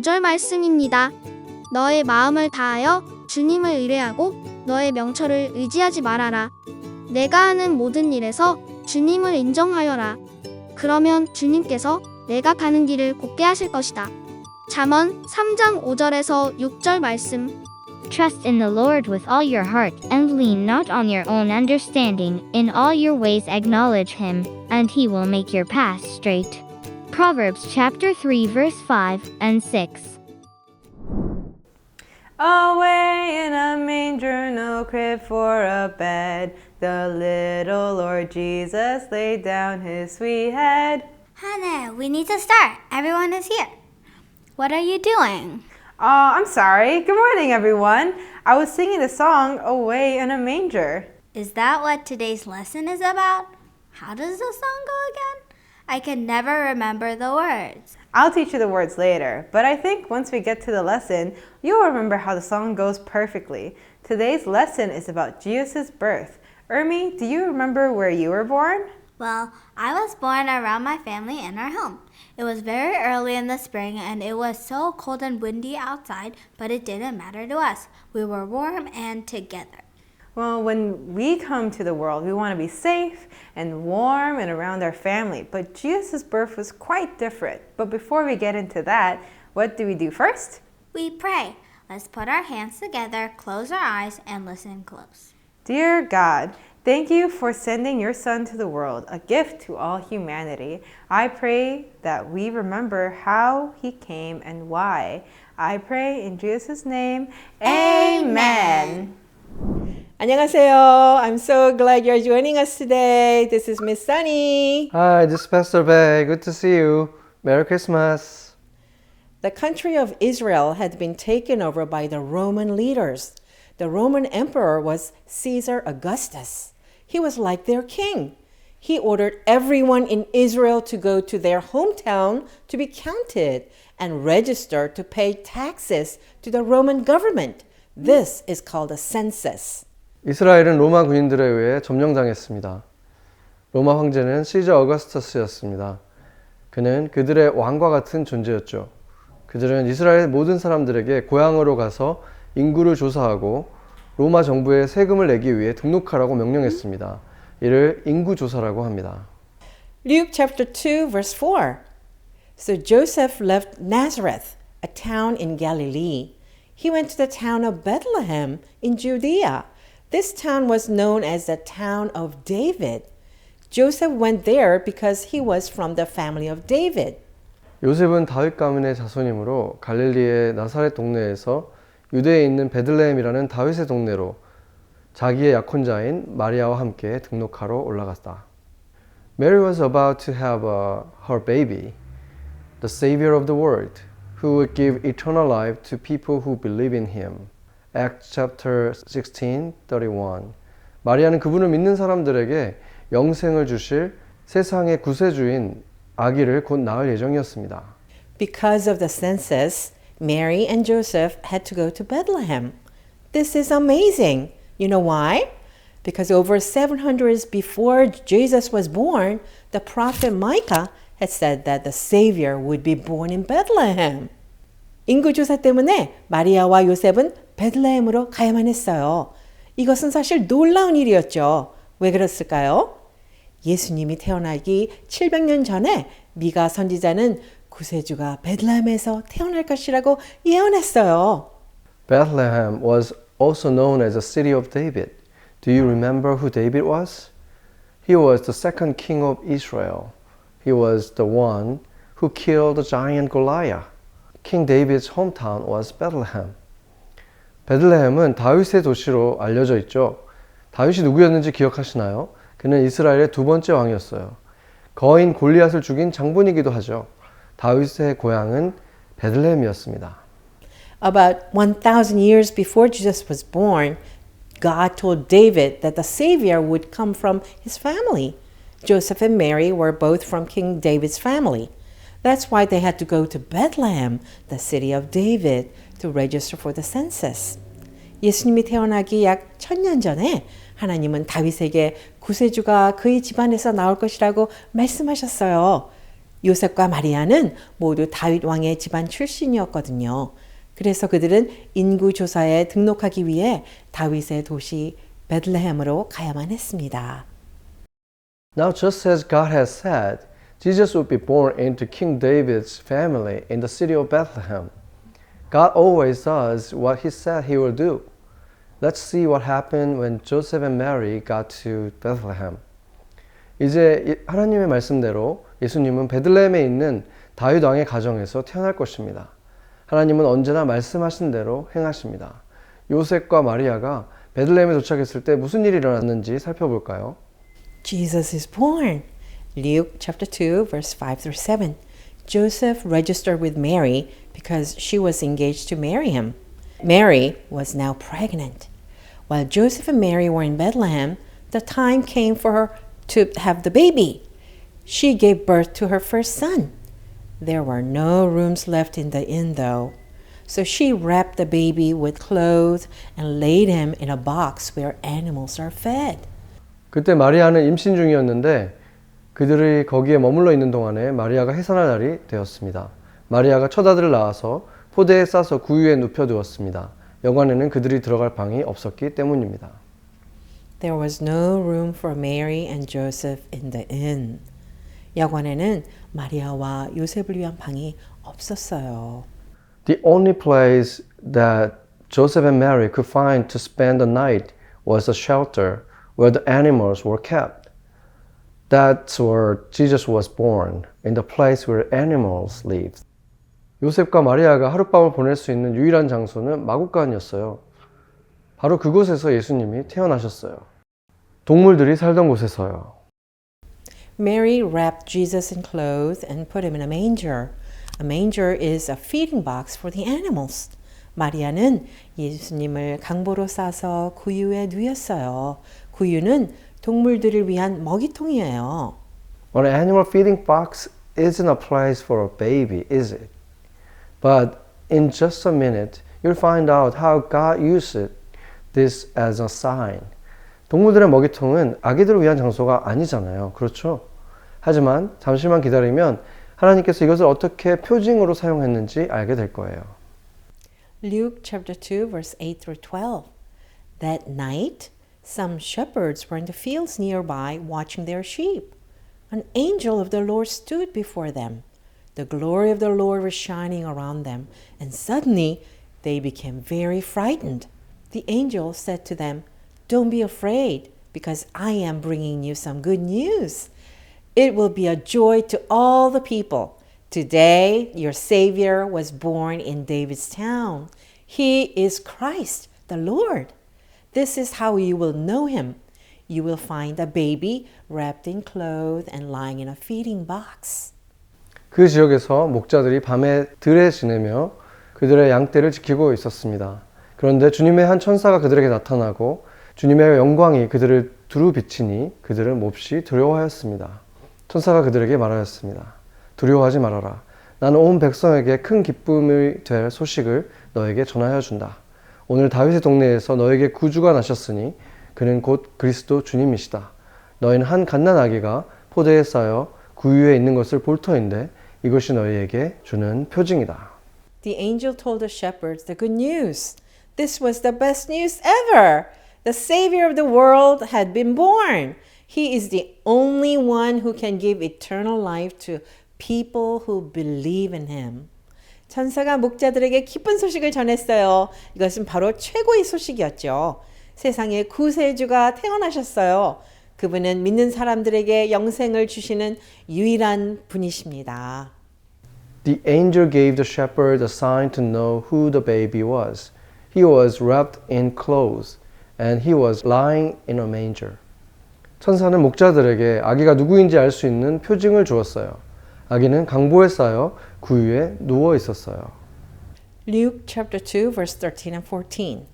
5절 말씀입니다. 너의 마음을 다하여 주님을 의뢰하고 너의 명철을 의지하지 말아라. 내가 하는 모든 일에서 주님을 인정하여라. 그러면 주님께서 내가 가는 길을 곱게 하실 것이다. 잠언 3장 5절에서 6절 말씀. Trust in the Lord with all your heart, and lean not on your own understanding. In all your ways acknowledge him, and he will make your path straight. Proverbs chapter 3 verse 5 and 6. Away in a manger, no crib for a bed, the little Lord Jesus laid down his sweet head. Hannah, we need to start. Everyone is here. What are you doing? Oh, I'm sorry. Good morning, everyone. I was singing the song Away in a Manger. Is that what today's lesson is about? How does the song go again? I can never remember the words. I'll teach you the words later, but I think once we get to the lesson, you'll remember how the song goes perfectly. Today's lesson is about Jesus' birth. Ermi, do you remember where you were born? Well, I was born around my family in our home. It was very early in the spring and it was so cold and windy outside, but it didn't matter to us. We were warm and together. Well, when we come to the world, we want to be safe and warm and around our family. But Jesus' birth was quite different. But before we get into that, what do we do first? We pray. Let's put our hands together, close our eyes, and listen close. Dear God, thank you for sending your Son to the world, a gift to all humanity. I pray that we remember how he came and why. I pray in Jesus' name, Amen. 안녕하세요. I'm so glad you're joining us today. This is Miss Sunny. Hi, this is Pastor Bay. Good to see you. Merry Christmas. The country of Israel had been taken over by the Roman leaders. The Roman emperor was Caesar Augustus. He was like their king. He ordered everyone in Israel to go to their hometown to be counted and register to pay taxes to the Roman government. This is called a census. 이스라엘은 로마 군인들에 의해 점령당했습니다. 로마 황제는 시저 어거스터스였습니다. 그는 그들의 왕과 같은 존재였죠. 그들은 이스라엘 모든 사람들에게 고향으로 가서 인구를 조사하고 로마 정부에 세금을 내기 위해 등록하라고 명령했습니다. 이를 인구조사라고 합니다. Luke chapter 2 verse 4. So Joseph left Nazareth, a town in Galilee. He went to the town of Bethlehem in Judea. This town was known as the town of David. Joseph went there because he was from the family of David. 요셉은 다윗 가문의 자손이므로 갈릴리의 나사렛 동네에서 유대에 있는 베들레헴이라는 다윗의 동네로 자기의 약혼자인 마리아와 함께 등록하러 올라갔다. Mary was about to have her baby, the Savior of the world, who would give eternal life to people who believe in him. Acts chapter 16:31. 마리아는 그분을 믿는 사람들에게 영생을 주실 세상의 구세주인 아기를 곧 낳을 예정이었습니다. Because of the census, Mary and Joseph had to go to Bethlehem. This is amazing. You know why? Because over 700 years before Jesus was born, the prophet Micah had said that the Savior would be born in Bethlehem. 인구조사 때문에 마리아와 요셉은 베들레헴으로 가야만 했어요. 이것은 사실 놀라운 일이었죠. 왜 그랬을까요? 예수님이 태어나기 700년 전에 미가 선지자는 구세주가 베들레헴에서 태어날 것이라고 예언했어요. Bethlehem was also known as the city of David. Do you remember who David was? He was the second king of Israel. He was the one who killed the giant Goliath. King David's hometown was Bethlehem. 베들레헴은 다윗의 도시로 알려져 있죠. 다윗이 누구였는지 기억하시나요? 그는 이스라엘의 두 번째 왕이었어요. 거인 골리앗을 죽인 장본이기도 하죠. 다윗의 고향은 베들레헴이었습니다. About 1,000 years before Jesus was born, God told David that the Savior would come from his family. Joseph and Mary were both from King David's family. That's why they had to go to Bethlehem, the city of David, to register for the census. 예수님이 태어나기 약 1000년 전에 하나님은 다윗에게 구세주가 그의 집안에서 나올 것이라고 말씀하셨어요. 요셉과 마리아는 모두 다윗 왕의 집안 출신이었거든요. 그래서 그들은 인구 조사에 등록하기 위해 다윗의 도시 베들레헴으로 가야만 했습니다. Now, just as God has said, Jesus would be born into King David's family in the city of Bethlehem. God always does what He said He will do. Let's see what happened when Joseph and Mary got to Bethlehem. 이제 하나님의 말씀대로 예수님은 베들레헴에 있는 다윗 왕의 가정에서 태어날 것입니다. 하나님은 언제나 말씀하신 대로 행하십니다. 요셉과 마리아가 베들레헴에 도착했을 때 무슨 일이 일어났는지 살펴볼까요? Jesus is born. Luke chapter 2 verse 5 through 7. Joseph registered with Mary because she was engaged to marry him. Mary was now pregnant. While Joseph and Mary were in Bethlehem, the time came for her to have the baby. She gave birth to her first son. There were no rooms left in the inn though. So she wrapped the baby with clothes and laid him in a box where animals are fed. 그때 마리아는 임신 중이었는데 그들이 거기에 머물러 있는 동안에 마리아가 해산할 날이 되었습니다. 마리아가 첫 아들을 낳아서 포대에 싸서 구유에 눕혀두었습니다. 여관에는 그들이 들어갈 방이 없었기 때문입니다. There was no room for Mary and Joseph in the inn. 여관에는 마리아와 요셉을 위한 방이 없었어요. The only place that Joseph and Mary could find to spend the night was a shelter where the animals were kept. That's where Jesus was born, in the place where animals lived. 요셉과 마리아가 하룻밤을 보낼 수 있는 유일한 장소는 마구간이었어요. 바로 그곳에서 예수님이 태어나셨어요. 동물들이 살던 곳에서요. Mary wrapped Jesus in clothes and put him in a manger. A manger is a feeding box for the animals. 마리아는 예수님을 강보로 싸서 구유에 누였어요. 구유는 동물들을 위한 먹이통이에요. An animal feeding box isn't a place for a baby, is it? But in just a minute, you'll find out how God used this as a sign. 동물들의 먹이통은 아기들을 위한 장소가 아니잖아요. 그렇죠? 하지만 잠시만 기다리면 하나님께서 이것을 어떻게 표징으로 사용했는지 알게 될 거예요. Luke chapter 2 verse 8 through 12. That night, some shepherds were in the fields nearby watching their sheep. An angel of the Lord stood before them. The glory of the Lord was shining around them, and suddenly they became very frightened. The angel said to them, "Don't be afraid, because I am bringing you some good news. It will be a joy to all the people. Today your Savior was born in David's town. He is Christ, the Lord. This is how you will know him. You will find a baby wrapped in clothes and lying in a feeding box." 그 지역에서 목자들이 밤에 들에 지내며 그들의 양떼를 지키고 있었습니다. 그런데 주님의 한 천사가 그들에게 나타나고 주님의 영광이 그들을 두루 비치니 그들은 몹시 두려워하였습니다. 천사가 그들에게 말하였습니다. 두려워하지 말아라. 나는 온 백성에게 큰 기쁨이 될 소식을 너에게 전하여 준다. 오늘 다윗의 동네에서 너에게 구주가 나셨으니 그는 곧 그리스도 주님이시다. 너희는 한 갓난 아기가 포대에 쌓여 구유에 있는 것을 볼 터인데 이것이 너희에게 주는 표징이다. The angel told the shepherds the good news. This was the best news ever. The Savior of the world had been born. He is the only one who can give eternal life to people who believe in him. 천사가 목자들에게 기쁜 소식을 전했어요. 이것은 바로 최고의 소식이었죠. 세상에 구세주가 태어나셨어요. 그분은 믿는 사람들에게 영생을 주시는 유일한 분이십니다. The angel gave the shepherd a sign to know who the baby was. He was wrapped in clothes and he was lying in a manger. 천사는 목자들에게 아기가 누구인지 알 수 있는 표징을 주었어요. 아기는 강보에 쌓여 구유에 누워 있었어요. Luke chapter 2 verse 13 and 14.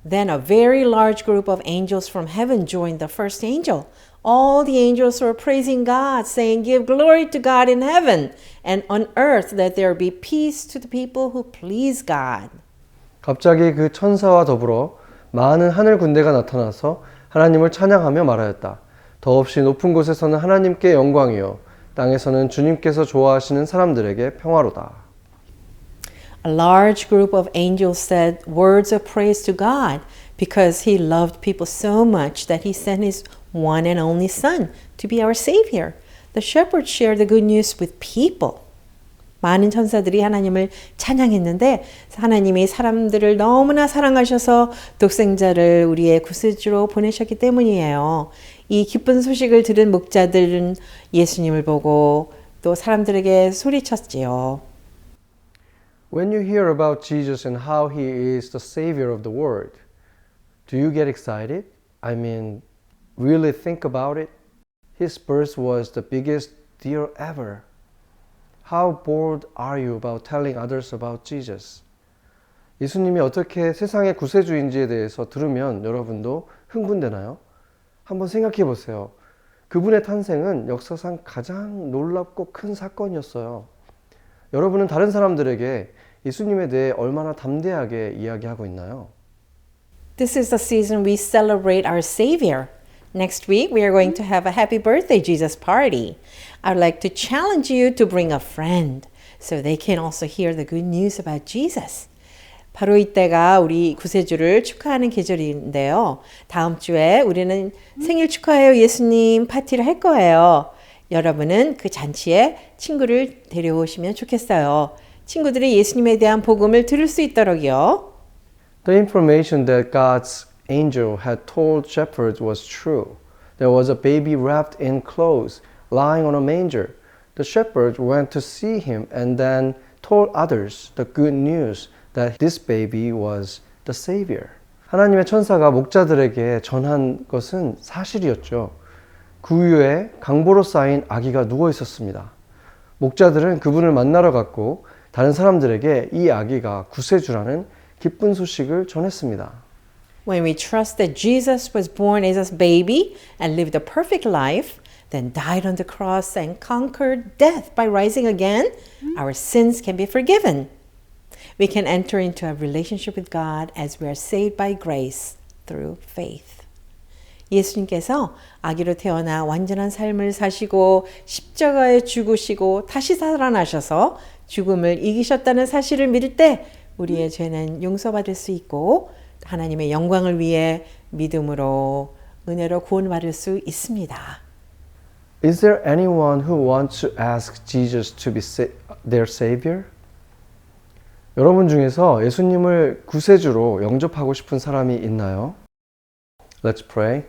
Then a very large group of angels from heaven joined the first angel. All the angels were praising God, saying, "Give glory to God in heaven, and on earth let there be peace to the people who please God." 갑자기 그 천사와 더불어 많은 하늘 군대가 나타나서 하나님을 찬양하며 말하였다. 더없이 높은 곳에서는 하나님께 영광이요 땅에서는 주님께서 좋아하시는 사람들에게 평화로다. A large group of angels said words of praise to God because he loved people so much that he sent his one and only Son to be our Savior. The shepherds shared the good news with people. 많은 천사들이 하나님을 찬양했는데 하나님이 사람들을 너무나 사랑하셔서 독생자를 우리의 구세주로 보내셨기 때문이에요. 이 기쁜 소식을 들은 목자들은 예수님을 보고 또 사람들에게 소리쳤지요. When you hear about Jesus and how he is the savior of the world, do you get excited? I mean, really think about it? His birth was the biggest deal ever. How bold are you about telling others about Jesus? 예수님이 어떻게 세상의 구세주인지에 대해서 들으면 여러분도 흥분되나요? 한번 생각해 보세요. 그분의 탄생은 역사상 가장 놀랍고 큰 사건이었어요. 여러분은 다른 사람들에게 예수님에 대해 얼마나 담대하게 이야기하고 있나요? This is the season we celebrate our Savior. Next week, we are going to have a happy birthday Jesus party. I'd like to challenge you to bring a friend so they can also hear the good news about Jesus. 바로 이때가 우리 구세주를 축하하는 계절인데요. 다음 주에 우리는 생일 축하해요 예수님 파티를 할 거예요. 여러분은 그 잔치에 친구를 데려오시면 좋겠어요. 친구들이 예수님에 대한 복음을 들을 수 있도록요. The information that God's angel had told shepherds was true. There was a baby wrapped in clothes, lying on a manger. The shepherds went to see him and then told others the good news that this baby was the Savior. 하나님의 천사가 목자들에게 전한 것은 사실이었죠. 구유에 강보로 쌓인 아기가 누워 있었습니다. 목자들은 그분을 만나러 갔고 다른 사람들에게 이 아기가 구세주라는 기쁜 소식을 전했습니다. When we trust that Jesus was born as a baby and lived a perfect life, then died on the cross and conquered death by rising again, our sins can be forgiven. We can enter into a relationship with God as we are saved by grace through faith. 예수님께서 아기로 태어나 완전한 삶을 사시고 십자가에 죽으시고 다시 살아나셔서 죽음을 이기셨다는 사실을 믿을 때 우리의 죄는 용서받을 수 있고 하나님의 영광을 위해 믿음으로 은혜로 구원받을 수 있습니다. Is there anyone who wants to ask Jesus to be their Savior? 여러분 중에서 예수님을 구세주로 영접하고 싶은 사람이 있나요? Let's pray.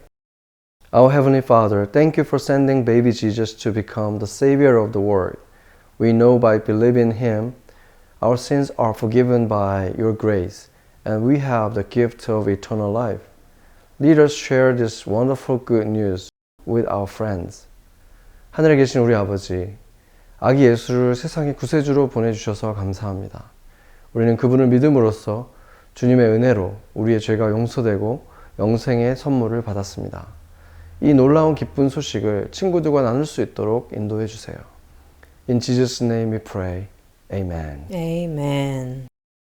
Our Heavenly Father, thank you for sending baby Jesus to become the Savior of the world. We know by believing Him, our sins are forgiven by your grace, and we have the gift of eternal life. Let us share this wonderful good news with our friends. 하늘에 계신 우리 아버지, 아기 예수를 세상의 구세주로 보내주셔서 감사합니다. 우리는 그분을 믿음으로써 주님의 은혜로 우리의 죄가 용서되고 영생의 선물을 받았습니다. 이 놀라운 기쁜 소식을 친구들과 나눌 수 있도록 인도해 주세요. In Jesus' name we pray. Amen. Amen.